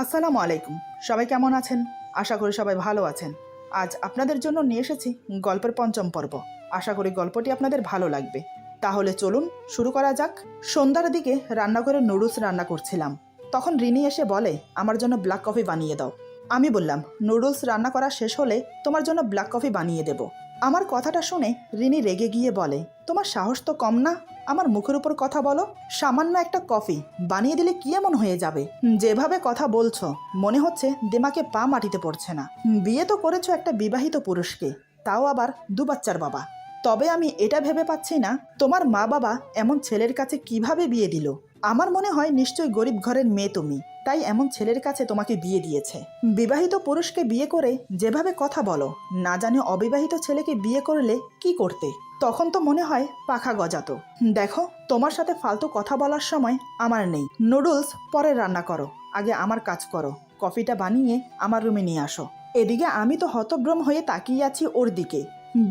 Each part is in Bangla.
আসসালামু আলাইকুম। সবাই কেমন আছেন? আশা করি সবাই ভালো আছেন। আজ আপনাদের জন্য নিয়ে এসেছি গল্পের পঞ্চম পর্ব। আশা করি গল্পটি আপনাদের ভালো লাগবে। তাহলে চলুন শুরু করা যাক। সন্ধ্যার দিকে রান্নাঘরে নুডলস রান্না করছিলাম। তখন রিনি এসে বলে, আমার জন্য ব্ল্যাক কফি বানিয়ে দাও। আমি বললাম, নুডলস রান্না করা শেষ হলে তোমার জন্য ব্ল্যাক কফি বানিয়ে দেব। আমার কথাটা শুনে রিনি রেগে গিয়ে বলে, তোমার সাহস তো কম না, আমার মুখের উপর কথা বলো। সামান্য একটা কফি বানিয়ে দিলে কি এমন হয়ে যাবে? যেভাবে কথা বলছো মনে হচ্ছে দিমাগে পা মাটিতে পড়ছে না। বিয়ে তো করেছো একটা বিবাহিত পুরুষকে, তাও আবার 2 বাচ্চার বাবা। তবে আমি এটা ভেবে পাচ্ছি না তোমার মা বাবা এমন ছেলের কাছে কিভাবে বিয়ে দিল। আমার মনে হয় নিশ্চয়ই গরিব ঘরের মেয়ে তুমি, তাই এমন ছেলের কাছে তোমাকে বিয়ে দিয়েছে। বিবাহিত পুরুষকে বিয়ে করে যেভাবে কথা বলো, না জানি অবিবাহিত ছেলেকে বিয়ে করলে কি করতে। তখন তো মনে হয় পাখা গজাতো। দেখো, তোমার সাথে ফালতু কথা বলার সময় আমার নেই। নুডলস পরে রান্না করো, আগে আমার কাজ করো। কফিটা বানিয়ে আমার রুমে নিয়ে আসো। এদিকে আমি তো হতভ্রম হয়ে তাকিয়ে আছি ওর দিকে।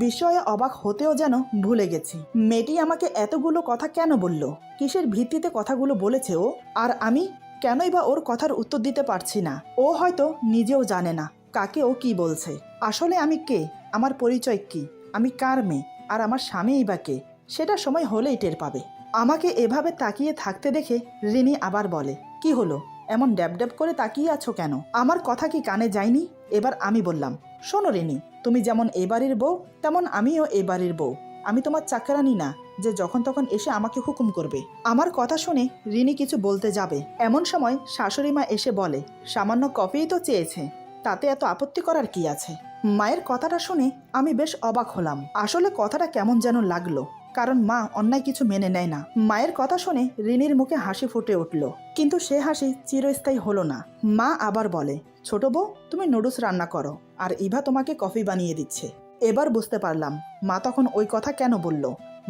বিষয়ে অবাক হতেও যেন ভুলে গেছি। মেয়েটি আমাকে এতগুলো কথা কেন বলল? কিসের ভিত্তিতে কথাগুলো বলেছে ও? আর আমি কেনই বা ওর কথার উত্তর দিতে পারছি না? ও হয়তো নিজেও জানে না কাকে ও কি বলছে। আসলে আমি কে? আমার পরিচয় কি? আমি কার মেয়ে? আর আমার স্বামীই বা কে? সেটা সময় হলেই টের পাবে। আমাকে এভাবে তাকিয়ে থাকতে দেখে রিনি আবার বলে, কি হলো, এমন ড্যাব ড্যাব করে তাকিয়ে আছো কেন? আমার কথা কি কানে যায়নি? এবার আমি বললাম, শোনো রিনি, তুমি যেমন এই বাড়ির বউ, তেমন আমিও এই বাড়ির বউ। আমি তোমার চাকরানি না যে যখন তখন এসে আমাকে হুকুম করবে। আমার কথা শুনে রিনি কিছু বলতে যাবে, এমন সময় শাশুড়ি মা এসে বলে, সামান্য কফিই তো চেয়েছে, তাতে এত আপত্তি করার কি আছে? মায়ের কথাটা শুনে আমি বেশ অবাক হলাম। আসলে কথাটা কেমন যেন লাগলো, কারণ মা অন্যায় কিছু মেনে নেয় না। মায়ের কথা শুনে রিনির মুখে হাসি ফুটে উঠল, কিন্তু সে হাসি চিরস্থায়ী হলো না। মা আবার বলে, ছোট বউ, তুমি নুডলস রান্না করো, আর ইভা তোমাকে কফি বানিয়ে দিচ্ছে। এবার বুঝতে পারলাম মা তখন ওই কথা কেন বলল।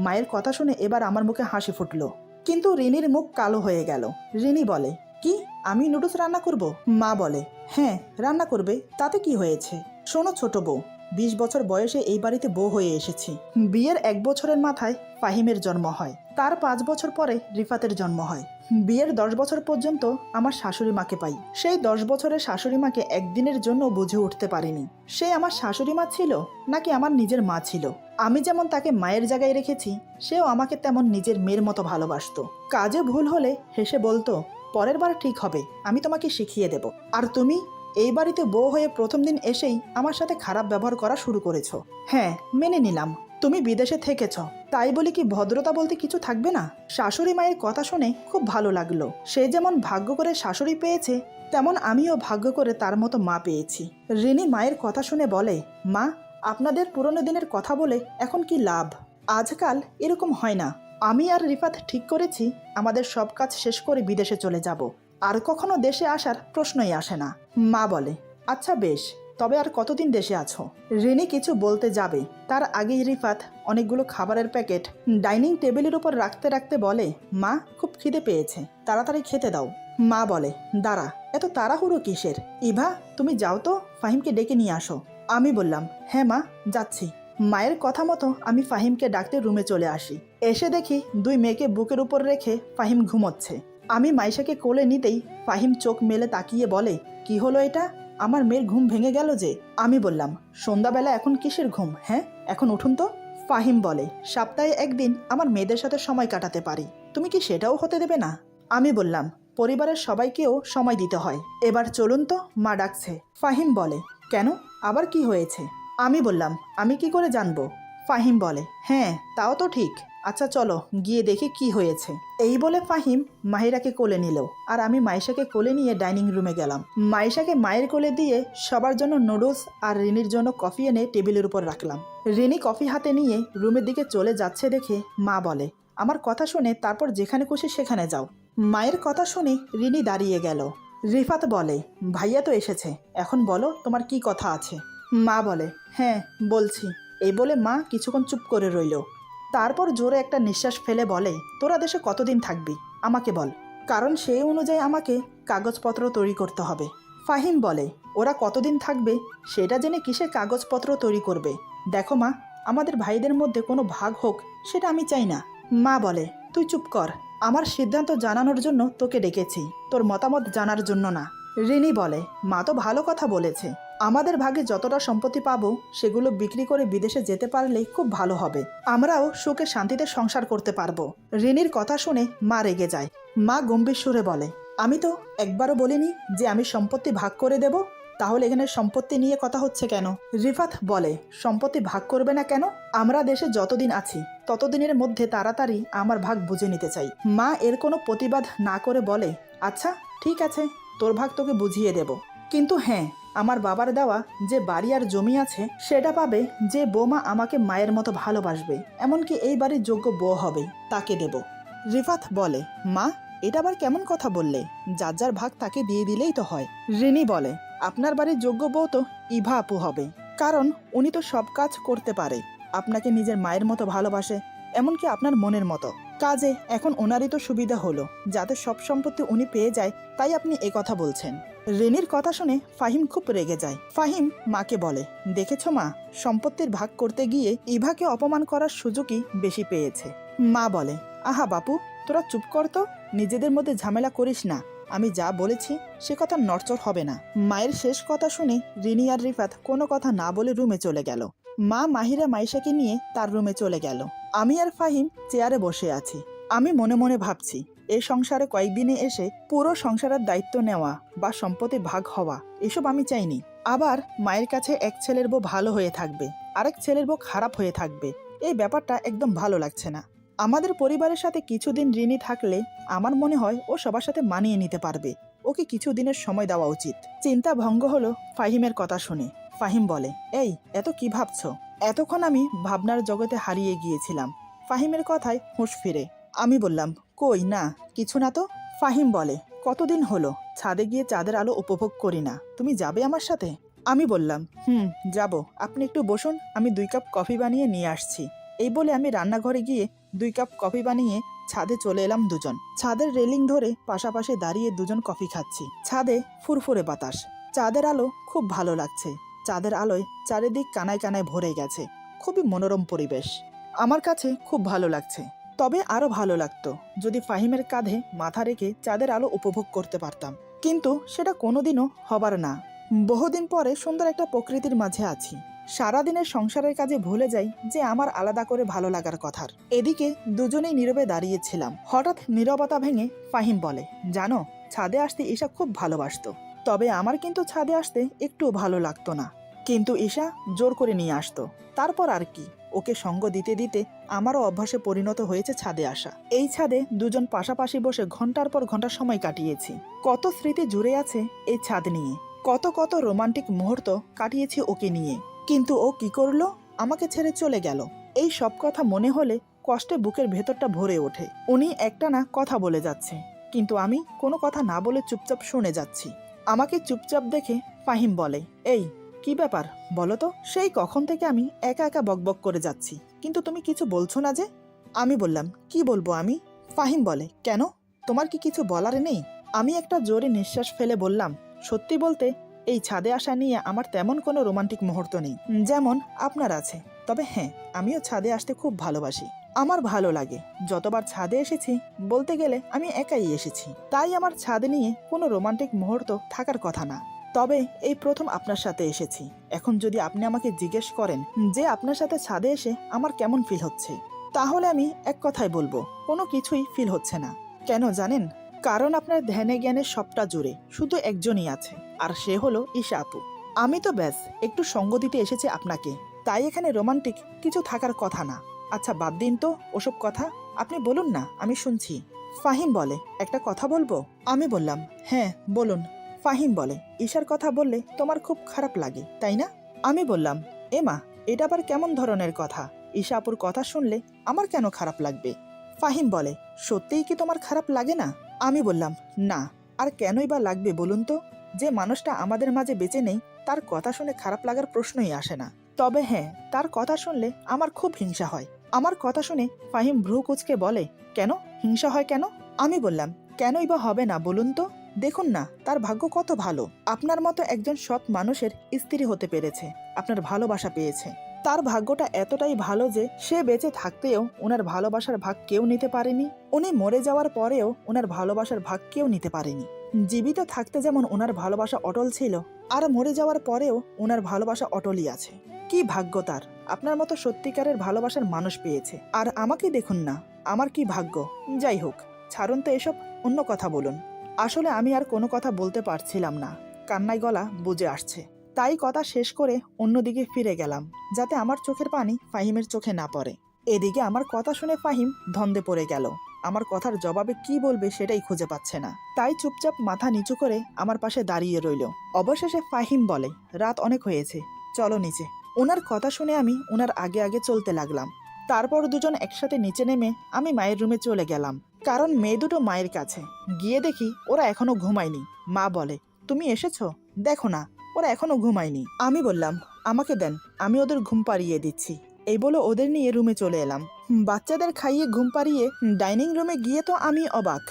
মায়ের কথা শুনে এবার আমার মুখে হাসি ফুটলো, কিন্তু রিনির মুখ কালো হয়ে গেল। রিনি বলে, কি, আমি নুডলস রান্না করব? মা বলে, হ্যাঁ রান্না করবে, তাতে কি হয়েছে? শোনো ছোট বউ, 20 বছর বয়সে এই বাড়িতে বউ হয়ে এসেছি। বিয়ের 1 বছরের মাথায় ফাহিমের জন্ম হয়, তার 5 বছর পরে রিফাতের জন্ম হয়। বিয়ের 10 বছর পর্যন্ত আমার শাশুড়ি মাকে পাই। সেই 10 বছরের শাশুড়ি মাকে একদিনের জন্য বুঝে উঠতে পারিনি সে আমার শাশুড়ি মা ছিল নাকি আমার নিজের মা ছিল। আমি যেমন তাকে মায়ের জায়গায় রেখেছি, সেও আমাকে তেমন নিজের মেয়ের মতো ভালোবাসতো। কাজে ভুল হলে হেসে বলতো, পরের বার ঠিক হবে, আমি তোমাকে শিখিয়ে দেব। আর তুমি এই বাড়িতে বউ হয়ে প্রথম দিন এসেই আমার সাথে খারাপ ব্যবহার করা শুরু করেছো। হ্যাঁ, মেনে নিলাম তুমি বিদেশে থেকেছ, তাই বলি কি ভদ্রতা বলতে কিছু থাকবে না? শাশুড়ি মায়ের কথা শুনে খুব ভালো লাগলো। সে যেমন ভাগ্য করে শাশুড়ি পেয়েছে, তেমন আমিও ভাগ্য করে তার মতো মা পেয়েছি। রিনি মায়ের কথা শুনে বলে, মা, আপনাদের পুরনো দিনের কথা বলে এখন কি লাভ? আজকাল এরকম হয় না। আমি আর রিফাত ঠিক করেছি আমাদের সব কাজ শেষ করে বিদেশে চলে যাব। আর কখনো দেশে আসার প্রশ্নই আসে না। মা বলে, আচ্ছা বেশ, তবে আর কতদিন দেশে আছো? রিনি কিছু বলতে যাবে, তার আগেই রিফাত অনেকগুলো খাবারের প্যাকেট ডাইনিং টেবিলের উপর রাখতে রাখতে বলে, মা, খুব খিদে পেয়েছে, তাড়াতাড়ি খেতে দাও। মা বলে, দাঁড়া, এত তাড়াহুড়ো কিসের? ইভা, তুমি যাও তো, ফাহিমকে ডেকে নিয়ে আসো। আমি বললাম, হ্যাঁ মা, যাচ্ছি। মায়ের কথা মতো আমি ফাহিমকে ডাকতে রুমে চলে আসি। এসে দেখি 2 মেয়েকে বুকের উপর রেখে ফাহিম ঘুমোচ্ছে। আমি মাইশাকে কোলে নিতেই ফাহিম চোখ মেলে তাকিয়ে বলে, কি হলো এটা? আমার মেয়ের ঘুম ভেঙে গেল যে। আমি বললাম, সন্ধ্যাবেলা এখন কিসের ঘুম? হ্যাঁ, এখন উঠুন তো। ফাহিম বলে, সপ্তাহে একদিন আমার মেয়েদের সাথে সময় কাটাতে পারি, তুমি কি সেটাও হতে দেবে না? আমি বললাম, পরিবারের সবাইকেও সময় দিতে হয়, এবার চলুন তো, মা ডাকছে। ফাহিম বলে, কেন, আবার কি হয়েছে? আমি বললাম, আমি কি করে জানবো? ফাহিম বলে, হ্যাঁ তাও তো ঠিক, আচ্ছা চলো গিয়ে দেখি কি হয়েছে। এই বলে ফাহিম মাহিরাকে কোলে নিল, আর আমি মাইশাকে কোলে নিয়ে ডাইনিং রুমে গেলাম। মাইশাকে মায়ের কোলে দিয়ে সবার জন্য নুডলস আর রিনির জন্য কফি এনে টেবিলের উপর রাখলাম। রিনি কফি হাতে নিয়ে রুমের দিকে চলে যাচ্ছে দেখে মা বলে, আমার কথা শুনে তারপর যেখানে খুশি সেখানে যাও। মায়ের কথা শুনে রিনি দাঁড়িয়ে গেল। রিফাত বলে, ভাইয়া তো এসেছে, এখন বলো তোমার কি কথা আছে। মা বলে, হ্যাঁ বলছি। এই বলে মা কিছুক্ষণ চুপ করে রইল, তারপর জোরে একটা নিঃশ্বাস ফেলে বলে, তোরা দেশে কতদিন থাকবি আমাকে বল, কারণ সেই অনুযায়ী আমাকে কাগজপত্র তৈরি করতে হবে। ফাহিম বলে, ওরা কতদিন থাকবে সেটা জেনে কিসে কাগজপত্র তৈরি করবে? দেখো মা, আমাদের ভাইদের মধ্যে কোনো ভাগ হোক সেটা আমি চাই না। মা বলে, তুই চুপ কর, আমার সিদ্ধান্ত জানানোর জন্য তোকে ডেকেছি, তোর মতামত জানার জন্য না। রিনি বলে, মা তো ভালো কথা বলেছে। আমাদের ভাগে যতটা সম্পত্তি পাবো সেগুলো বিক্রি করে বিদেশে যেতে পারলে খুব ভালো হবে। আমরাও সুখে শান্তিতে সংসার করতে পারবো। রিনির কথা শুনে মা রেগে যায়। মা গম্ভীর সুরে বলে, আমি তো একবারও বলিনি যে আমি সম্পত্তি ভাগ করে দেব। তাহলে এখানে সম্পত্তি নিয়ে কথা হচ্ছে কেন? রিফাত বলে, সম্পত্তি ভাগ করবে না কেন? আমরা দেশে যতদিন আছি ততদিনের মধ্যে তাড়াতাড়ি আমার ভাগ বুঝে নিতে চাই। মা এর কোনো প্রতিবাদ না করে বলে, আচ্ছা ঠিক আছে, তোর ভাগ তোকে বুঝিয়ে দেব। কিন্তু হ্যাঁ, আমার বাবার দেওয়া যে বাড়ি আর জমি আছে সেটা পাবে যে বৌমা আমাকে মায়ের মতো ভালোবাসবে, এমনকি এই বাড়ির যোগ্য বউ হবে, তাকে দেব। রিফাত বলে, মা এটা আবার কেমন কথা বললে? যার যার ভাগ তাকে দিয়ে দিলেই তো হয়। রিনি বলে, আপনার বাড়ির যোগ্য বউ তো ইভা আপু হবে, কারণ উনি তো সব কাজ করতে পারে, আপনাকে নিজের মায়ের মতো ভালোবাসে, এমনকি আপনার মনের মতো। কাজে এখন ওনারই তো সুবিধা হলো, যাতে সব সম্পত্তি উনি পেয়ে যায়, তাই আপনি এ কথা বলছেন। রেনির কথা শুনে ফাহিম খুব রেগে যায়। ফাহিম মাকে বলে, দেখেছো মা, সম্পত্তির ভাগ করতে গিয়ে ইভাকে অপমান করার সুযোগই বেশি পেয়েছে। মা বলে, আহা বাপু, তোরা চুপ কর তো, নিজেদের মধ্যে ঝামেলা করিস না। আমি যা বলেছি সে কথা নড়চড় হবে না। মায়ের শেষ কথা শুনে রিনি আর রিফাত কোনো কথা না বলে রুমে চলে গেল। মা মাহিরা মাইশাকে নিয়ে তার রুমে চলে গেল। আমি আর ফাহিম চেয়ারে বসে আছি। আমি মনে মনে ভাবছি, এই সংসারে কয়েকদিনে এসে পুরো সংসারের দায়িত্ব নেওয়া বা সম্পত্তি ভাগ হওয়া এসব আমি চাইনি। আবার মায়ের কাছে এক ছেলের বউ ভালো হয়ে থাকবে, আরেক ছেলের বউ খারাপ হয়ে থাকবে, এই ব্যাপারটা একদম ভালো লাগছে না। আমাদের পরিবারের সাথে কিছুদিন ঋণী থাকলে আমার মনে হয় ও সবার সাথে মানিয়ে নিতে পারবে। ওকে কিছু দিনের সময় দেওয়া উচিত। চিন্তা ভঙ্গ হলো ফাহিমের কথা শুনে। ফাহিম বলে, এই এত কি ভাবছো? এতক্ষণ আমি ভাবনার জগতে হারিয়ে গিয়েছিলাম। ফাহিমের কথায় হুঁশ ফিরে। আমি বললাম, কই না, কিছু না তো। ফাহিম বলে, কতদিন হলো ছাদে গিয়ে চাঁদের আলো উপভোগ করি না, তুমি যাবে আমার সাথে? আমি বললাম, যাব, আপনি একটু বসুন, আমি 2 কাপ কফি বানিয়ে নিয়ে আসছি। এই বলে আমি রান্নাঘরে গিয়ে 2 কাপ কফি বানিয়ে ছাদে চলে এলাম। দুজন ছাদের রেলিং ধরে পাশাপাশি দাঁড়িয়ে দুজন কফি খাচ্ছি। ছাদে ফুরফুরে বাতাস, চাঁদের আলো খুব ভালো লাগছে। চাঁদের আলোয় চারিদিক কানায় কানায় ভরে গেছে। খুবই মনোরম পরিবেশ, আমার কাছে খুব ভালো লাগছে। তবে আরো ভালো লাগতো যদি ফাহিমের কাঁধে মাথা রেখে চাঁদের আলো উপভোগ করতে পারতাম, কিন্তু সেটা কোনোদিনও হবার না। বহুদিন পরে সুন্দর একটা প্রকৃতির মাঝে আছি। সারাদিনের সংসারের কাজে ভুলে যাই যে আমার আলাদা করে ভালো লাগার কথার। এদিকে দুজনেই নীরবে দাঁড়িয়েছিলাম। হঠাৎ নীরবতা ভেঙে ফাহিম বলে, জানো, ছাদে আসতে ঈশা খুব ভালোবাসতো, তবে আমার কিন্তু ছাদে আসতে একটু ভালো লাগতো না। কিন্তু ঈশা জোর করে নিয়ে আসতো। তারপর আর কি, ওকে সঙ্গ দিতে দিতে আমারও অভ্যাসে পরিণত হয়েছে ছাদে আসা। এই ছাদে দুজন পাশাপাশি বসে ঘন্টার পর ঘন্টা সময় কাটিয়েছি। কত স্মৃতি জুড়ে আছে এই ছাদ নিয়ে, কত কত রোমান্টিক মুহূর্ত কাটিয়েছি ওকে নিয়ে। কিন্তু ও কি করলো? আমাকে ছেড়ে চলে গেল। এই সব কথা মনে হলে কষ্টে বুকের ভেতরটা ভরে ওঠে। উনি একটানা কথা বলে যাচ্ছে, কিন্তু আমি কোনো কথা না বলে চুপচাপ শুনে যাচ্ছি। আমাকে চুপচাপ দেখে ফাহিম বলে, এই কি ব্যাপার বলো তো? সেই কখন থেকে আমি একা একা বকবক করে যাচ্ছি, কিন্তু তুমি কিছু বলছো না যে? আমি বললাম, কি বলবো আমি? ফাহিম বলে, কেন, তোমার কি কিছু বলার নেই? আমি একটা জোরে নিঃশ্বাস ফেলে বললাম, সত্যি বলতে এই ছাদে আসা নিয়ে আমার তেমন কোনো রোমান্টিক মুহূর্ত নেই, যেমন আপনার আছে। তবে হ্যাঁ, আমিও ছাদে আসতে খুব ভালোবাসি, আমার ভালো লাগে। যতবার ছাদে এসেছি বলতে গেলে আমি একাই এসেছি, তাই আমার ছাদ নিয়ে কোনো রোমান্টিক মুহূর্ত থাকার কথা না। তবে এই প্রথম আপনার সাথে এসেছি। এখন যদি আপনি আমাকে জিজ্ঞেস করেন যে আপনার সাথে ছাদে এসে আমার কেমন ফিল হচ্ছে, তাহলে আমি এক কথাই বলবো, কোনো কিছুই ফিল হচ্ছে না। কেন জানেন? কারণ আপনার ধ্যানে জ্ঞানে সবটা জুড়ে শুধু একজনই আছে, আর সে হলো ঈশা আপু। আমি তো ব্যাস একটু সঙ্গ দিতে এসেছি আপনাকে, তাই এখানে রোমান্টিক কিছু থাকার কথা না। আচ্ছা বাদ দিন তো ওসব কথা, আপনি বলুন না, আমি শুনছি। ফাহিম বলে, একটা কথা বলবো? আমি বললাম, হ্যাঁ বলুন। ফাহিম বলে, ঈশার কথা বললে তোমার খুব খারাপ লাগে তাই না? আমি বললাম, এমা, এটা আবার কেমন ধরনের কথা? ঈশা আপুর কথা শুনলে আমার কেন খারাপ লাগবে? ফাহিম বলে, সত্যিই কি তোমার খারাপ লাগে না? আমি বললাম, না, আর কেনই বা লাগবে বলুন তো? যে মানুষটা আমাদের মাঝে বেঁচে নেই তার কথা শুনে খারাপ লাগার প্রশ্নই আসে না। তবে হ্যাঁ, তার কথা শুনলে আমার খুব হিংসা হয়। আমার কথা শুনে ফাহিম ভ্রু কুঁচকে বলে, কেন হিংসা হয় কেন? আমি বললাম, কেনই বা হবে না বলুন তো? দেখুন না, তার ভাগ্য কত ভালো, আপনার মতো একজন সৎ মানুষের স্ত্রী হতে পেরেছে, আপনার ভালোবাসা পেয়েছে। তার ভাগ্যটা এতটাই ভালো যে সে বেঁচে থাকতেও ওনার ভালোবাসার ভাগ কেউ নিতে পারেনি, উনি মরে যাওয়ার পরেও ওনার ভালোবাসার ভাগ কেউ নিতে পারেনি। জীবিত থাকতে যেমন ওনার ভালোবাসা অটল ছিল, আর মরে যাওয়ার পরেও ওনার ভালোবাসা অটলই আছে। কি ভাগ্য তার, আপনার মতো সত্যিকারের ভালোবাসার মানুষ পেয়েছে। আর আমাকে দেখুন না, আমার কি ভাগ্য। যাই হোক, ছাড়ুন তো এসব, অন্য কথা বলুন। আসলে আমি আর কোনো কথা বলতে পারছিলাম না, কান্নায় গলা বুজে আসছে। তাই কথা শেষ করে অন্যদিকে ফিরে গেলাম, যাতে আমার চোখের পানি ফাহিমের চোখে না পড়ে। এদিকে আমার কথা শুনে ফাহিম ধন্দে পড়ে গেল। আমার কথার জবাবে কি বলবে সেটাই খুঁজে পাচ্ছে না, তাই চুপচাপ মাথা নিচু করে আমার পাশে দাঁড়িয়ে রইল। অবশেষে ফাহিম বলে, রাত অনেক হয়েছে, চলো নিচে। ওনার কথা শুনে আমি ওনার আগে আগে চলতে লাগলাম। তারপর দুজন একসাথে নিচে নেমে আমি মায়ের রুমে চলে গেলাম, কারণ মেয়ে দুটো মায়ের কাছে। গিয়ে দেখি ওরা এখনো ঘুমায়নি। মা বলে, তুমি এসেছো, দেখো না ওরা এখনো ঘুমায়নি। আমি বললাম, আমাকে দেন, আমি ওদের ঘুম পাড়িয়ে দিচ্ছি। এই বলে ওদের নিয়ে রুমে চলে এলাম। বাচ্চাদের খাইয়ে ঘুম পাড়িয়ে ডাইনিং রুমে গিয়ে তো আমি অবাক।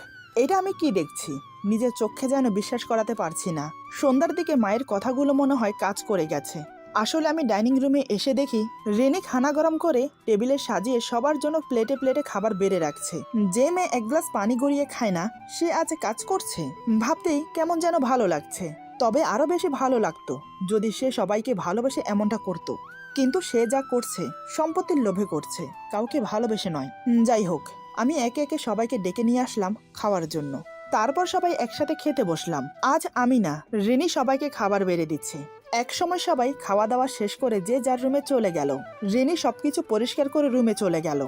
এটা আমি কি দেখছি, নিজের চোখে যেন বিশ্বাস করাতে পারছি না। সন্ধ্যার দিকে মায়ের কথাগুলো মনে হয় কাজ করে গেছে। আসলে আমি ডাইনিং রুমে এসে দেখি রেনি খানা গরম করে টেবিলে সাজিয়ে সবার জন্য প্লেটে প্লেটে খাবার বেড়ে রাখছে। যে মেয়ে এক গ্লাস পানি গড়িয়ে খায় না, সে আজ কাজ করছে। ভাবতেই কেমন যেন ভালো লাগছে। তবে আরো বেশি ভালো লাগতো যদি সে সবাইকে ভালোবেসে এমনটা করতো। কিন্তু সে যা করছে সম্পত্তির লোভে করছে, কাউকে ভালোবেসে নয়। যাই হোক, আমি একে একে সবাইকে ডেকে নিয়ে আসলাম খাওয়ার জন্য। তারপর সবাই একসাথে খেতে বসলাম। আজ আমি না, রিনি সবাইকে খাবার বেড়ে দিচ্ছে। এক সময় সবাই খাওয়া দাওয়া শেষ করে যে যার রুমে চলে গেল। রিনি সবকিছু পরিষ্কার করে রুমে চলে গেল,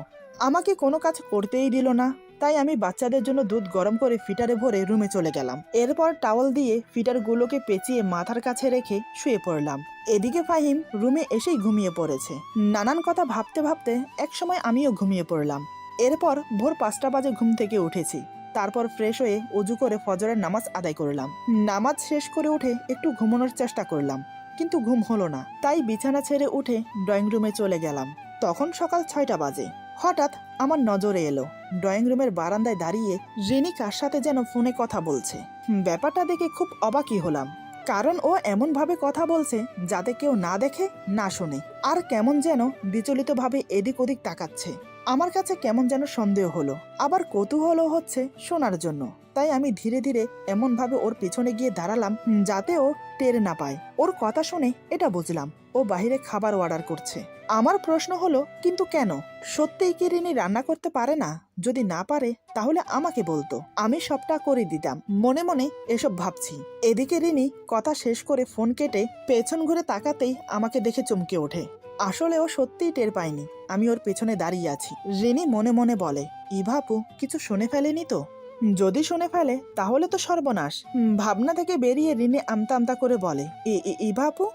আমাকে কোনো কাজ করতেই দিল না। তাই আমি বাচ্চাদের জন্য দুধ গরম করে ফিটারে ভরে রুমে চলে গেলাম। এরপর টাওয়াল দিয়ে ফিটারগুলোকে পেঁচিয়ে মাথার কাছে রেখে শুয়ে পড়লাম। এদিকে ফাহিম রুমে এসেই ঘুমিয়ে পড়েছে। নানান কথা ভাবতে ভাবতে একসময় আমিও ঘুমিয়ে পড়লাম। এরপর ভোর 5টা বাজে ঘুম থেকে উঠেছি। তারপর ফ্রেশ হয়ে অজু করে ফজরের নামাজ আদায় করলাম। নামাজ শেষ করে উঠে একটু ঘুমানোর চেষ্টা করলাম, কিন্তু ঘুম হলো না। তাই বিছানা ছেড়ে উঠে ড্রয়িং রুমে চলে গেলাম। তখন সকাল 6টা বাজে। হঠাৎ আমার নজরে এলো ড্রয়িং রুমের বারান্দায় দাঁড়িয়ে রিনি কার সাথে যেন ফোনে কথা বলছে। ব্যাপারটা দেখে খুব অবাকই হলাম, কারণ ও এমন ভাবে কথা বলছে যাতে কেউ না দেখে না শোনে, আর কেমন যেন বিচলিতভাবে এদিক ওদিক তাকাচ্ছে। আমার কাছে কেমন যেন সন্দেহ হলো, আবার কৌতূহলও হচ্ছে শোনার জন্য। তাই আমি ধীরে ধীরে এমন ভাবে ওর পিছনে গিয়ে দাঁড়ালাম যাতে ও টের না পায়। ওর কথা শুনে এটা বুঝলাম ও বাইরে খাবার অর্ডার করছে। আমার প্রশ্ন হলো, কিন্তু কেন? সত্যিই কি রিনি রান্না করতে পারে না? যদি না পারে তাহলে আমাকে বলতো, আমি সবটা করে দিতাম। মনে মনে এসব ভাবছি। এদিকে রিনি কথা শেষ করে ফোন কেটে পেছন ঘুরে তাকাতেই আমাকে দেখে চমকে ওঠে। আসলে ও সত্যিই টের পায়নি আমি ওর পেছনে দাঁড়িয়ে আছি। রিনি মনে মনে বলে, ইভা আপু কিছু শুনে ফেলেনি তো? যদি শুনে ফেলে তাহলে তো সর্বনাশ। ভাবনা থেকে বেরিয়ে রিনি আমতা আমতা করে বলে, ইভা আপু,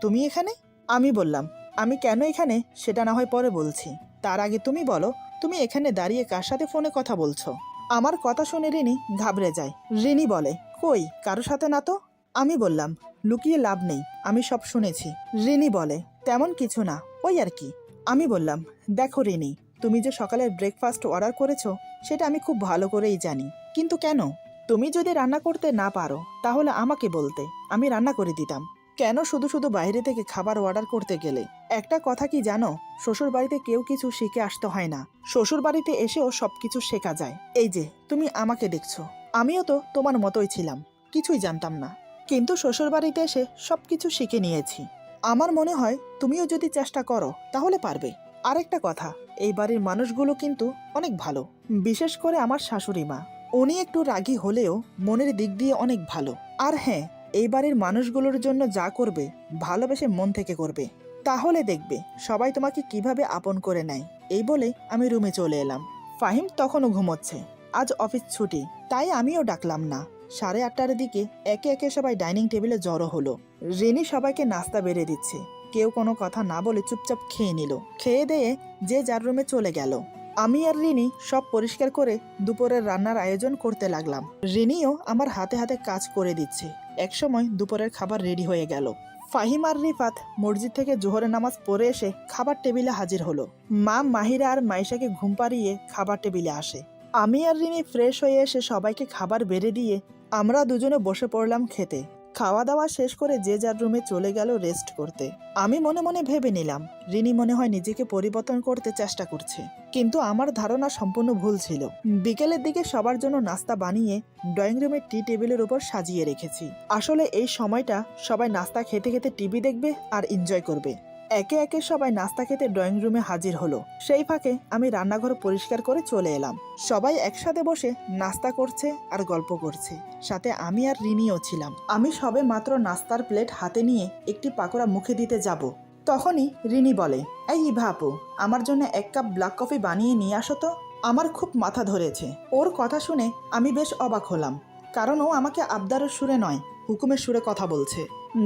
তুমি এখানে? আমি বললাম, আমি কেন এখানে সেটা না হয় পরে বলছি, তার আগে তুমি বলো, তুমি এখানে দাঁড়িয়ে কার সাথে ফোনে কথা বলছো? আমার কথা শুনে রিনি ঘাবড়ে যায়। রিনি বলে, কই, কারোর সাথে না তো। আমি বললাম, লুকিয়ে লাভ নেই, আমি সব শুনেছি। রিনি বলে, তেমন কিছু না, ওই আর কি। আমি বললাম, দেখো রিনি, তুমি যে সকালের ব্রেকফাস্ট অর্ডার করেছো সেটা আমি খুব ভালো করেই জানি, কিন্তু কেন? তুমি যদি রান্না করতে না পারো তাহলে আমাকে বলতে, আমি রান্না করে দিতাম। কেন শুধু শুধু বাইরে থেকে খাবার অর্ডার করতে গেলে? একটা কথা কি জানো, শ্বশুর বাড়িতে কেউ কিছু শিখে আসতে হয় না, শ্বশুর বাড়িতে এসেও সবকিছু শেখা যায়। এই যে তুমি আমাকে দেখছো, আমিও তো তোমার মতোই ছিলাম, কিছুই জানতাম না, কিন্তু শ্বশুর বাড়িতে এসে সবকিছু শিখে নিয়েছি। আমার মনে হয় তুমিও যদি চেষ্টা করো তাহলে পারবে। আরেকটা কথা, এই বাড়ির মানুষগুলো কিন্তু অনেক ভালো, বিশেষ করে আমার শাশুড়ি মা। উনি একটু রাগী হলেও মনের দিক দিয়ে অনেক ভালো। আর হ্যাঁ, এই বাড়ির মানুষগুলোর জন্য যা করবে ভালোবেসে মন থেকে করবে, তাহলে দেখবে সবাই তোমাকে কিভাবে আপন করে নেয়। এই বলে আমি রুমে চলে এলাম। ফাহিম তখনও ঘুমোচ্ছে, আজ অফিস ছুটি, তাই আমিও ডাকলাম না। 8:30টার দিকে একে একে সবাই ডাইনিং টেবিলে জড়ো হলো। রিনি সবাইকে নাস্তা বেড়ে দিচ্ছে। কেউ কোনো কথা না বলে চুপচাপ খেয়ে নিল। খেয়ে দিয়ে যে যার রুমে চলে গেল। আমি আর রিনি সব পরিষ্কার করে দুপুরের রান্নার আয়োজন করতে লাগলাম। রিনিও আমার হাতে হাতে কাজ করে দিচ্ছে। একসময় দুপুরের খাবার রেডি হয়ে গেল। ফাহিম আর রিফাত মসজিদ থেকে জোহরের নামাজ পড়ে এসে খাবার টেবিলে হাজির হলো। মা মাহিরা আর মাইশাকে ঘুম পাড়িয়ে খাবার টেবিলে আসে। আমি আর রিনি ফ্রেশ হয়ে এসে সবাইকে খাবার বেড়ে দিয়ে আমরা দুজনে বসে পড়লাম খেতে। খাওয়া দাওয়া শেষ করে যে যার রুমে চলে গেল রেস্ট করতে। আমি মনে মনে ভেবে নিলাম রিনি মনে হয় নিজেকে পরিবর্তন করতে চেষ্টা করছে, কিন্তু আমার ধারণা সম্পূর্ণ ভুল ছিল। বিকেলের দিকে সবার জন্য নাস্তা বানিয়ে ড্রয়িং রুমের টি টেবিলের উপর সাজিয়ে রেখেছি। আসলে এই সময়টা সবাই নাস্তা খেতে খেতে টিভি দেখবে আর এনজয় করবে। একে একে সবাই নাস্তা খেতে ড্রয়িং রুমে হাজির হলো। সেই ফাঁকে আমি রান্নাঘর পরিষ্কার করে চলে এলাম। সবাই একসাথে বসে নাস্তা করছে আর গল্প করছে, সাথে আমি আর রিনিও ছিলাম। আমি সবে মাত্র নাস্তার প্লেট হাতে নিয়ে একটি পাকোড়া মুখে দিতে যাব, তখনই রিনি বলে, এই ইভা আপু, আমার জন্য 1 কাপ ব্ল্যাক কফি বানিয়ে নিয়ে আসো তো। আমার খুব মাথা ধরেছে। ওর কথা শুনে আমি বেশ অবাক হলাম, কারণ ও আমাকে আবদারের সুরে নয়, হুকুমের সুরে কথা বলছে,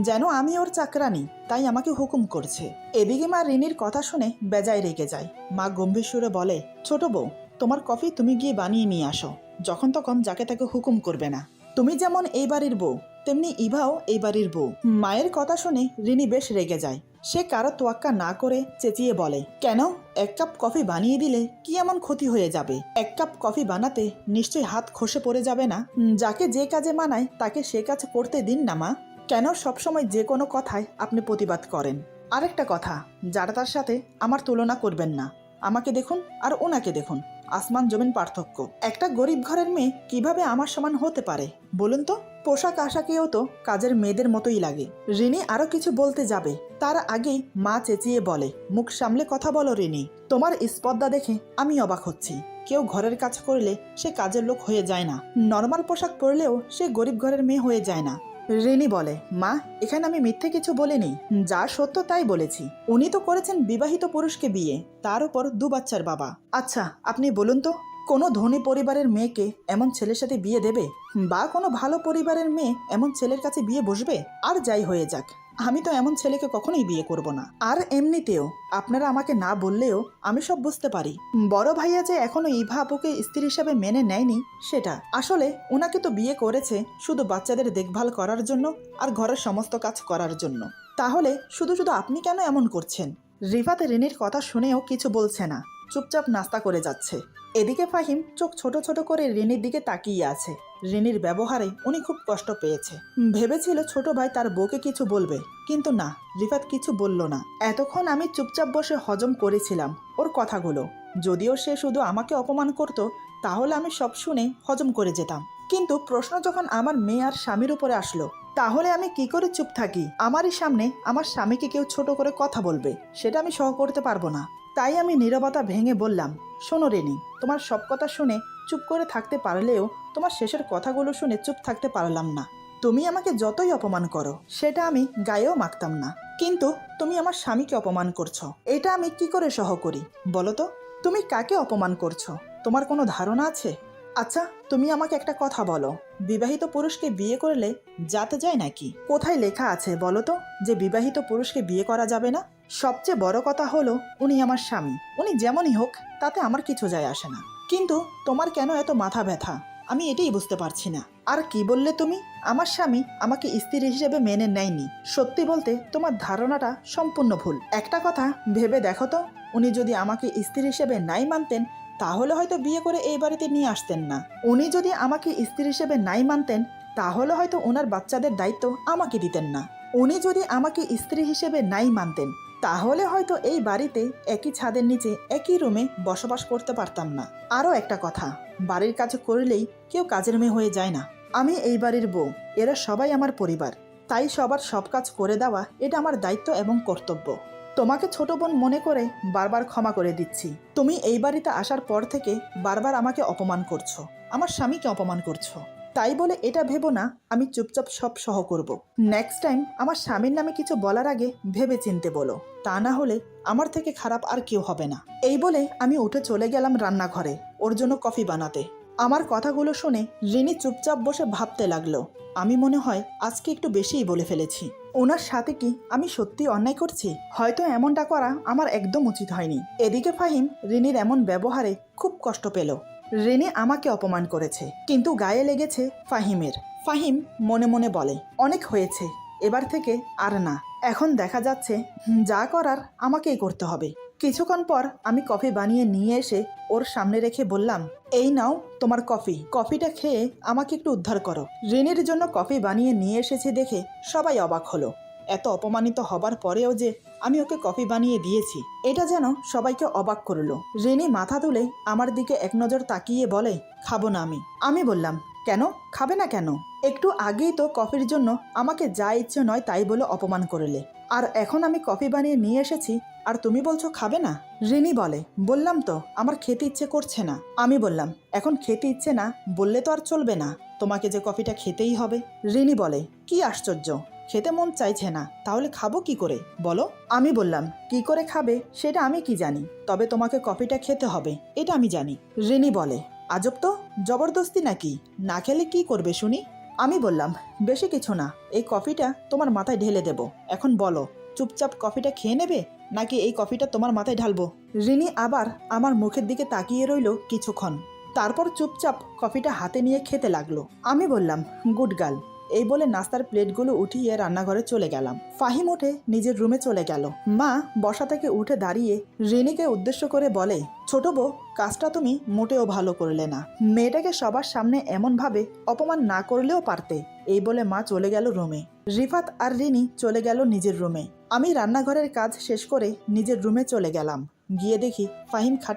যেন আমি ওর চাকরানি, তাই আমাকে হুকুম করছে। এদিকে মা রিনির কথা শুনে বেজায় রেগে যায়। মা গম্ভীর সুরে বলে, ছোট বউ, তোমার কফি তুমি গিয়ে বানিয়ে নিয়ে আসো, যখন তখন যাকে তাকে হুকুম করবে না। তুমি যেমন এই বাড়ির বউ, তেমনি ইভাও এই বাড়ির বউ। মায়ের কথা শুনে রিনি বেশ রেগে যায়। সে কারো তোয়াক্কা না করে চেঁচিয়ে বলে, কেন, 1 কাপ কফি বানিয়ে দিলে কি এমন ক্ষতি হয়ে যাবে? 1 কাপ কফি বানাতে নিশ্চয়ই হাত খসে পড়ে যাবে না? যাকে যে কাজে মানায় তাকে সে কাজ করতে দিন না মা। কেন সবসময় যে কোনো কথায় আপনি প্রতিবাদ করেন? আরেকটা কথা, যারা তার সাথে আমার তুলনা করবেন না। আমাকে দেখুন আর ওনাকে দেখুন, আসমান জমিন পার্থক্য। একটা গরিব ঘরের মেয়ে কিভাবে আমার সমান হতে পারে বলুন তো? পোশাক আশাকেও তো কাজের মেয়েদের মতোই লাগে। রিনি আরো কিছু বলতে যাবে, তার আগেই মা চেঁচিয়ে বলে, মুখ সামলে কথা বলো রিনি। তোমার স্পর্ধা দেখে আমি অবাক হচ্ছি। কেউ ঘরের কাজ করলে সে কাজের লোক হয়ে যায় না, নর্মাল পোশাক পরলেও সে গরিব ঘরের মেয়ে হয়ে যায় না। রিনি বলে, মা, এখানে আমি মিথ্যে কিছু বলিনি, যা সত্য তাই বলেছি। উনি তো করেছেন বিবাহিত পুরুষকে বিয়ে, তার উপর 2 বাচ্চার বাবা। আচ্ছা, আপনি বলুন তো, কোনো ধনী পরিবারের মেয়েকে এমন ছেলের সাথে বিয়ে দেবে? বা কোনো ভালো পরিবারের মেয়ে এমন ছেলের কাছে বিয়ে বসবে? আর যাই হয়ে যাক, আমি তো এমন ছেলেকে কখনোই বিয়ে করব না। আর এমনিতেও আপনারা আমাকে না বললেও আমি সব বুঝতে পারি। বড় ভাইয়া যে এখনো ইভা আপুকে স্ত্রী হিসাবে মেনে নেয়নি, সেটা আসলে ওনাকে তো বিয়ে করেছে শুধু বাচ্চাদের দেখভাল করার জন্য আর ঘরের সমস্ত কাজ করার জন্য। তাহলে শুধু শুধু আপনি কেন এমন করছেন? রিফাত রিনির কথা শুনেও কিছু বলছে না, চুপচাপ নাস্তা করে যাচ্ছে। এদিকে ফাহিম চোখ ছোট ছোট করে রিনির দিকে তাকিয়ে আছে। রিনির ব্যবহারে উনি খুব কষ্ট পেয়েছে। ভেবেছিল ছোট ভাই তার বউকে কিছু বলবে, কিন্তু না, রিফাত কিছু বলল না। এতক্ষণ আমি চুপচাপ বসে হজম করেছিলাম ওর কথাগুলো। যদিও সে শুধু আমাকে অপমান করত, তাহলে আমি সব শুনে হজম করে যেতাম। কিন্তু প্রশ্ন যখন আমার মেয়ে আর স্বামীর উপরে আসলো, তাহলে আমি কি করে চুপ থাকি? আমারই সামনে আমার স্বামীকে কেউ ছোট করে কথা বলবে, সেটা আমি সহ করতে পারবো না। তাই আমি নীরবতা ভেঙে বললাম, শোনো রেনি, তোমার সব কথা শুনে চুপ করে থাকতে পারলেও তোমার শেষের কথাগুলো শুনে চুপ থাকতে পারলাম না। তুমি আমাকে যতই অপমান করো, সেটা আমি গায়েও মাখতাম না, কিন্তু তুমি আমার স্বামীকে অপমান করছো, এটা আমি কি করে সহ করি বলো তো? তুমি কাকে অপমান করছো, তোমার কোনো ধারণা আছে? আচ্ছা, তুমি আমাকে একটা কথা বলো, বিবাহিত পুরুষকে বিয়ে করলে জাত যায় নাকি? কোথায় লেখা আছে বলো তো যে বিবাহিত পুরুষকে বিয়ে করা যাবে না? সবচেয়ে বড় কথা হলো, উনি আমার স্বামী, উনি যেমনই হোক তাতে আমার কিছু যায় আসে না। কিন্তু তোমার কেন এত মাথা ব্যথা, আমি এটাই বুঝতে পারছি না। আর কি বললে তুমি? আমার স্বামী আমাকে স্ত্রী হিসেবে মেনে নেয়নি। সত্যি বলতে তোমার ধারণাটা সম্পূর্ণ ভুল। একটা কথা ভেবে দেখো তো, উনি যদি আমাকে স্ত্রী হিসেবে নাই মানতেন, তাহলে হয়তো বিয়ে করে এই বাড়িতে নিয়ে আসতেন না। উনি যদি আমাকে স্ত্রী হিসেবে নাই মানতেন, তাহলে হয়তো ওনার বাচ্চাদের দায়িত্ব আমাকে দিতেন না। উনি যদি আমাকে স্ত্রী হিসেবে নাই মানতেন, তাহলে হয়তো এই বাড়িতে একই ছাদের নিচে একই রুমে বসবাস করতে পারতাম না। আরও একটা কথা, বাড়ির কাজ করলেই কেউ কাজের মেয়ে হয়ে যায় না। আমি এই বাড়ির বউ, এরা সবাই আমার পরিবার, তাই সবার সব কাজ করে দেওয়া এটা আমার দায়িত্ব এবং কর্তব্য। তোমাকে ছোট বোন মনে করে বারবার ক্ষমা করে দিচ্ছি। তুমি এই বাড়িতে আসার পর থেকে বারবার আমাকে অপমান করছো, আমার স্বামীকে অপমান করছো। তাই বলে এটা ভেবো না আমি চুপচাপ সব সহ করব। নেক্সট টাইম আমার স্বামীর নামে কিছু বলার আগে ভেবে চিনতে বলো, তা না হলে আমার থেকে খারাপ আর কেউ হবে না। এই বলে আমি উঠে চলে গেলাম রান্নাঘরে ওর জন্য কফি বানাতে। আমার কথাগুলো শুনে রিনি চুপচাপ বসে ভাবতে লাগলো, আমি মনে হয় আজকে একটু বেশিই বলে ফেলেছি। ওনার সাথে কি আমি সত্যি অন্যায় করছি? হয়তো এমনটা করা আমার একদম উচিত হয়নি। এদিকে ফাহিম রিনির এমন ব্যবহারে খুব কষ্ট পেল। রিনি আমাকে অপমান করেছে, কিন্তু গায়ে লেগেছে ফাহিমের। ফাহিম মনে মনে বলে, অনেক হয়েছে, এবার থেকে আর না। এখন দেখা যাচ্ছে যা করার আমাকেই করতে হবে। কিছুক্ষণ পর আমি কফি বানিয়ে নিয়ে এসে ওর সামনে রেখে বললাম, এই নাও তোমার কফি। কফিটা খেয়ে আমাকে একটু উদ্ধার করো। রিনির জন্য কফি বানিয়ে নিয়ে এসেছি দেখে সবাই অবাক হলো। এত অপমানিত হবার পরেও যে আমি ওকে কফি বানিয়ে দিয়েছি, এটা যেন সবাইকে অবাক করলো। রিনি মাথা তুলে আমার দিকে এক নজর তাকিয়ে বলে, খাবো না আমি। আমি বললাম, কেন খাবে না কেন? একটু আগেই তো কফির জন্য আমাকে যা ইচ্ছে নয় তাই বলে অপমান করলে, আর এখন আমি কফি বানিয়ে নিয়ে এসেছি আর তুমি বলছো খাবে না? রিনি বলে, বললাম তো আমার খেতে ইচ্ছে করছে না। আমি বললাম, এখন খেতে ইচ্ছে না বললে তো আর চলবে না, তোমাকে যে কফিটা খেতেই হবে। রিনি বলে, কি আশ্চর্য, খেতে মন চাইছে না, তাহলে খাবো কি করে বলো? আমি বললাম, কি করে খাবে সেটা আমি কি জানি, তবে তোমাকে কফিটা খেতে হবে এটা আমি জানি। রিনি বলে, আজব তো, জবরদস্তি নাকি? না খেলে কি করবে শুনি? আমি বললাম, বেশি কিছু না, এই কফিটা তোমার মাথায় ঢেলে দেব। এখন বলো, চুপচাপ কফিটা খেয়ে নেবে নাকি এই কফিটা তোমার মাথায় ঢালবো? রিনি আবার আমার মুখের দিকে তাকিয়ে রইল কিছুক্ষণ, তারপর চুপচাপ কফিটা হাতে নিয়ে খেতে লাগলো। আমি বললাম, গুড গার্ল। এই বলে নাস্তার প্লেটগুলো উঠিয়ে রান্নাঘরে চলে গেলাম। ফাহিম উঠে নিজের রুমে চলে গেল। মা বসা থেকে উঠে দাঁড়িয়ে রিনিকে উদ্দেশ্য করে বলে, ছোট বউ, কাজটা তুমি মোটেও ভালো করলে না। মেয়েটাকে সবার সামনে এমনভাবে অপমান না করলেও পারতে। এই বলে মা চলে গেল রুমে। রিফাত আর রিনি চলে গেল নিজের রুমে। আমি রান্নাঘরের কাজ শেষ করে নিজের রুমে চলে গেলাম। গিয়ে দেখি ফাহিম খাট